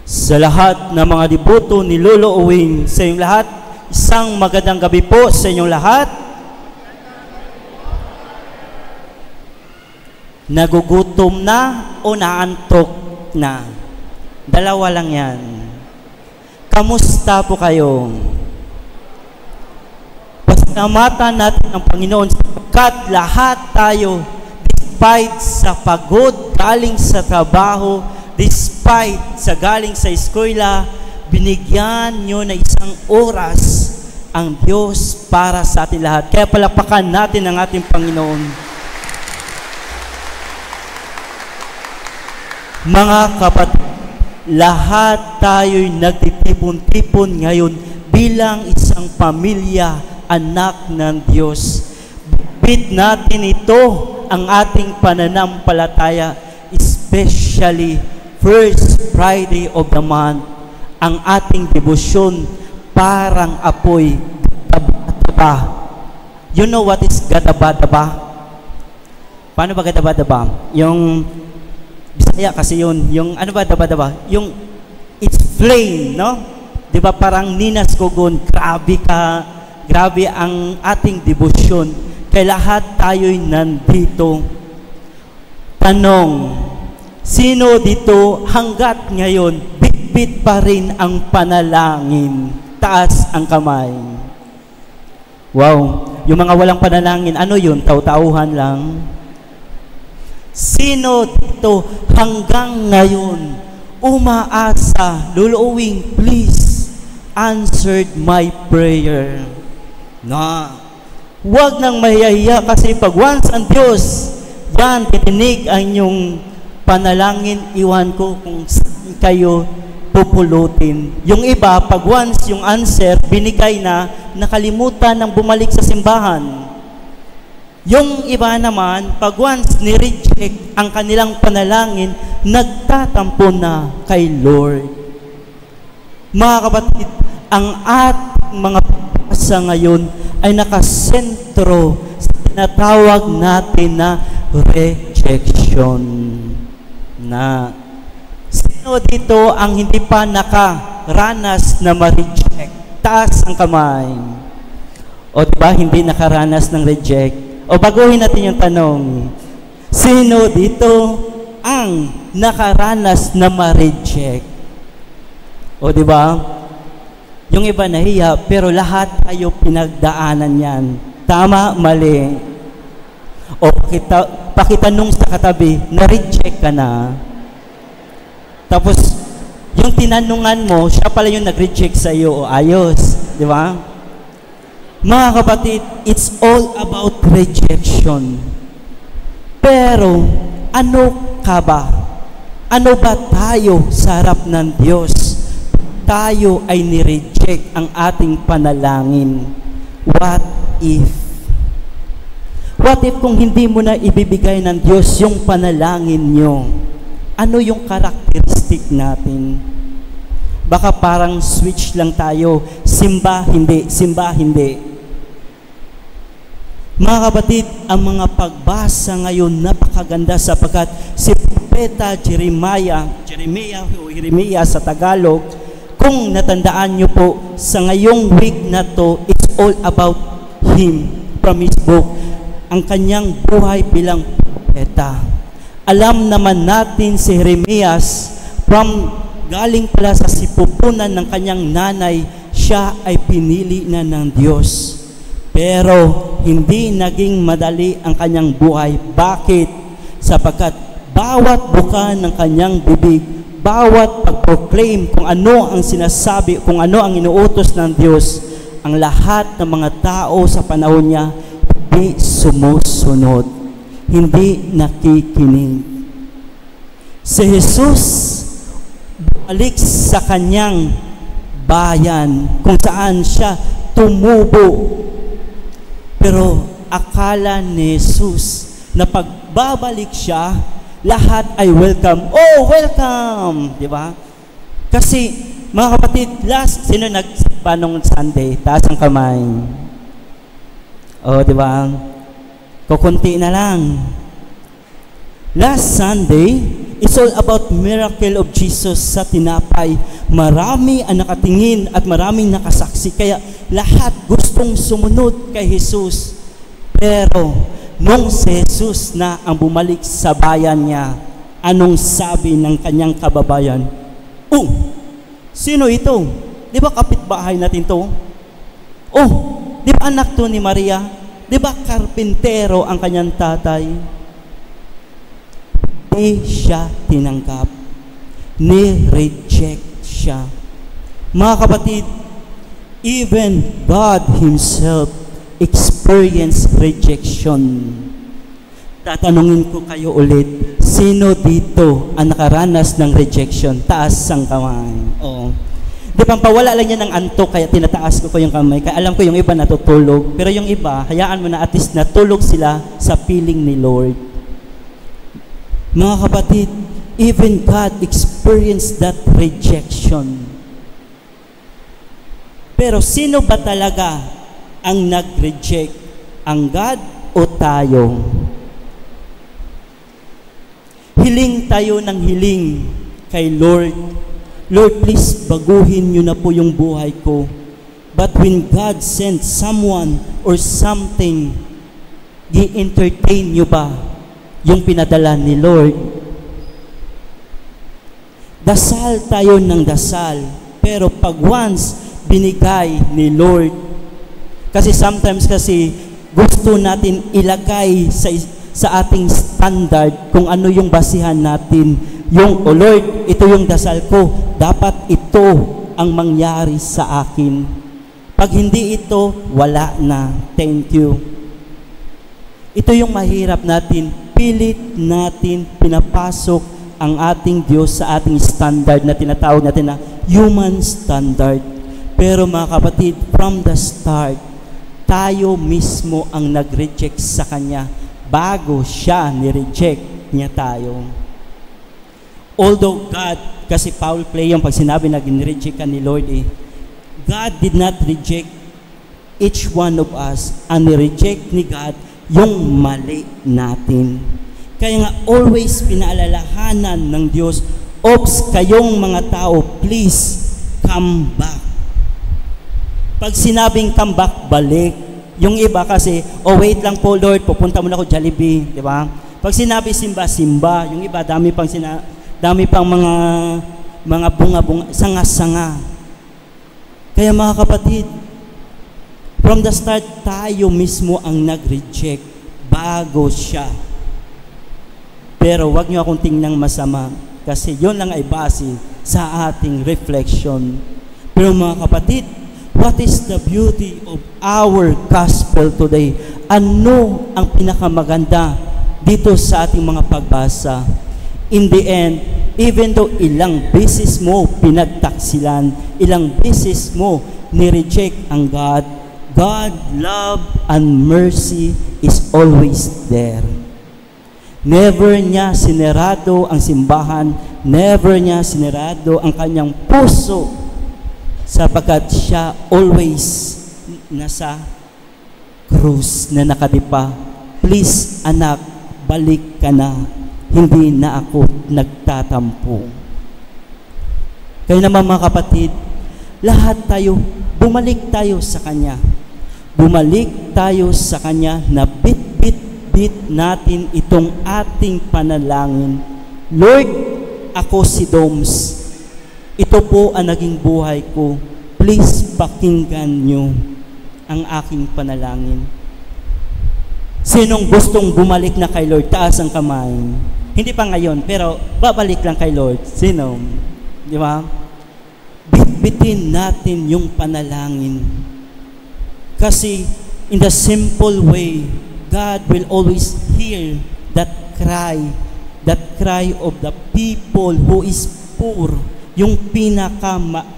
Sa lahat ng mga deboto ni Lolo Uwing, sa inyong lahat, isang magandang gabi po sa inyong lahat. Nagugutom na o naantok na? Dalawa lang yan. Kamusta po kayo? Pasalamatan natin ang Panginoon sapagkat lahat tayo, despite sa pagod galing sa trabaho, despite sa galing sa eskwela, binigyan nyo na isang oras ang Diyos para sa atin lahat. Kaya palakpakan natin ang ating Panginoon. Mga kapatid, lahat tayo'y nagtitipon-tipon ngayon bilang isang pamilya, anak ng Diyos. Bit natin ito ang ating pananampalataya, especially first Friday of the month, ang ating debosyon parang apoy, gadaba-daba. You know what is gadaba-daba? Paano ba gadaba-daba? Yung Bisaya kasi yun, yung ano ba daba-daba? Yung it's flame, no? 'Di ba parang ninas kogon, grabe ang ating debosyon. Kaya lahat tayo'y nandito. Tanong, sino dito hanggat ngayon bitbit pa rin ang panalangin? Taas ang kamay. Wow, yung mga walang panalangin, ano yun? Taw-tauhan lang. Sino dito hanggang ngayon umaasa, Lolo Uwing, please answered my prayer? Na, huwag nang mahihiya kasi pag once ang Diyos, yan, titinig ang inyong panalangin, iwan ko kung saan kayo pupulutin. Yung iba, pag once yung answer, binigay na, nakalimutan ng bumalik sa simbahan. Yung iba naman, pag once ni-reject ang kanilang panalangin, nagtatampo na kay Lord. Mga kapatid, ang ating mga pagpasa ngayon ay nakasentro sa tinatawag natin na rejection. Na sino dito ang hindi pa nakaranas na ma-reject? Taas ang kamay. O diba, hindi nakaranas ng reject? O baguhin natin yung tanong, sino dito ang nakaranas na ma-reject? O di ba? Yung iba nahiya, pero lahat tayo pinagdaanan yan. Tama, mali. O pakitanong sa katabi, na-reject ka na. Tapos, yung tinanungan mo, siya pala yung nag-reject sa iyo. O ayos, di ba? Mga kapatid, it's all about rejection. Pero, ano ka ba? Ano ba tayo sa harap ng Diyos? Tayo ay nireject ang ating panalangin. What if? What if kung hindi mo na ibibigay ng Diyos yung panalangin nyo? Ano yung karakteristik natin? Baka parang switch lang tayo. Simba, hindi. Simba, hindi. Mga kapatid, ang mga pagbasa ngayon napakaganda sapagkat si Propeta Jeremiah sa Tagalog, kung natandaan nyo po, sa ngayong week na to, it's all about him from his book, ang kanyang buhay bilang propeta. Alam naman natin si Jeremias, galing pala sa sipupunan ng kanyang nanay, siya ay pinili na ng Diyos. Pero hindi naging madali ang kanyang buhay. Bakit? Sapagkat bawat buka ng kanyang bibig, bawat pag-proclaim kung ano ang sinasabi, kung ano ang inuutos ng Diyos, ang lahat ng mga tao sa panahon niya hindi sumusunod, hindi nakikinig. Si Jesus bumalik sa kanyang bayan kung saan siya tumubo. Pero akala ni Jesus na pagbabalik siya, lahat ay welcome. Oh, welcome! Di ba? Kasi, mga kapatid, sino nagsimba nung Sunday? Taas ang kamay. Oh, di ba? Kukunti na lang. Last Sunday, It's all about miracle of Jesus sa tinapay. Marami ang nakatingin at maraming nakasaksi. Kaya lahat gustong sumunod kay Jesus. Pero nung si Jesus na ang bumalik sa bayan niya, anong sabi ng kanyang kababayan? Sino ito? Di ba kapitbahay natin to? Di ba anak to ni Maria? Di ba karpintero ang kanyang tatay? Di siya tinanggap. Ni-reject siya. Mga kapatid, even God Himself experienced rejection. Tatanungin ko kayo ulit, sino dito ang nakaranas ng rejection? Taas ang kamay. Di ba, pawala lang yan ng antok, kaya tinataas ko yung kamay. Kaya alam ko yung iba natutulog, pero yung iba, hayaan mo na at least natulog sila sa piling ni Lord. Mga kapatid, even God experienced that rejection. Pero sino ba talaga ang nag-reject? Ang God o tayo? Hiling tayo ng hiling kay Lord. Lord, please baguhin niyo na po yung buhay ko. But when God sent someone or something, i-entertain niyo ba yung pinadala ni Lord? Dasal tayo ng dasal, pero pag once binigay ni Lord, kasi sometimes gusto natin ilagay sa ating standard kung ano yung basihan natin. Yung, Lord, ito yung dasal ko, dapat ito ang mangyari sa akin. Pag hindi ito, wala na. Thank you. Ito yung mahirap natin. Pilit natin pinapasok ang ating Diyos sa ating standard na tinatawag natin na human standard. Pero mga kapatid, from the start, tayo mismo ang nag-reject sa Kanya bago siya ni-reject niya tayo. Although God, kasi foul play yung pag sinabi na gin-reject ka ni Lord God did not reject each one of us. Ang ni-reject ni God yung mali natin. Kaya nga always pinaalalahanan ng Diyos, "Oops, kayong mga tao, please come back." Pag sinabing come back, balik. Yung iba kasi, wait lang po Lord, pupunta muna ako Jollibee, di ba? Pag sinabi simba, simba. Yung iba, dami pang mga bunga-bunga, sanga-sanga. Kaya mga kapatid, from the start, tayo mismo ang nag-reject bago siya. Pero wag niyo akong tingnan masama kasi yun lang ay base sa ating reflection. Pero mga kapatid, what is the beauty of our gospel today? Ano ang pinakamaganda dito sa ating mga pagbasa? In the end, even though ilang beses mo pinagtaksilan, ilang beses mo ni-reject ang God, God, love, and mercy is always there. Never niya sinerado ang simbahan, never niya sinerado ang kanyang puso, sapagkat siya always nasa krus na nakadipa. Please, anak, balik ka na. Hindi na ako nagtatampo. Kaya naman mga kapatid, lahat tayo, bumalik tayo sa Kanya. Bumalik tayo sa Kanya na bit natin itong ating panalangin. Lord, ako si Doms. Ito po ang naging buhay ko. Please pakinggan nyo ang aking panalangin. Sinong gustong bumalik na kay Lord? Taas ang kamay. Hindi pa ngayon, pero babalik lang kay Lord. Sino? Di ba? Bitbitin natin yung panalangin. Kasi in the simple way, God will always hear that cry of the people who is poor, yung pinakamababa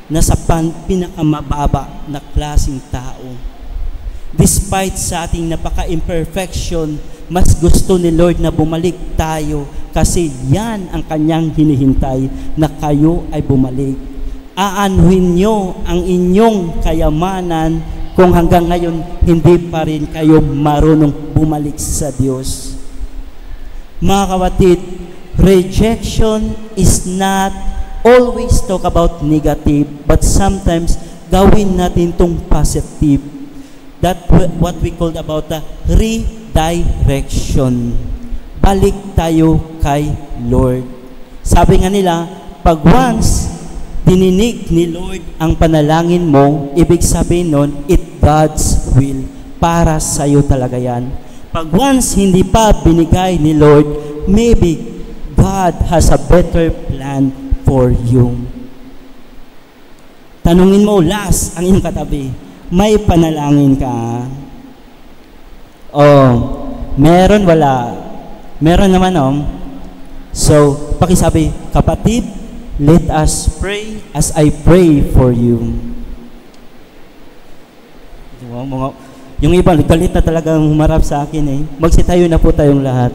na pinakamababa na klaseng tao. Despite sa ating napaka-imperfection, mas gusto ni Lord na bumalik tayo kasi yan ang kanyang hinihintay, na kayo ay bumalik. Aanuhin nyo ang inyong kayamanan kung hanggang ngayon hindi pa rin kayo marunong bumalik sa Diyos. Mga kapatid, rejection is not always talk about negative, but sometimes gawin natin tong positive. That what we call about the redirection. Balik tayo kay Lord. Sabi nga nila, pag once dininig ni Lord ang panalangin mo, ibig sabihin nun, it God's will. Para sa'yo talaga yan. Pag once hindi pa binigay ni Lord, maybe God has a better plan for you. Tanungin mo last ang iyong katabi, may panalangin ka? Meron, wala? Meron naman, So, pakisabi, kapatid, let us pray as I pray for you. Yung iba, galit na talagang humarap sa akin eh. Magsitayo na po tayong lahat.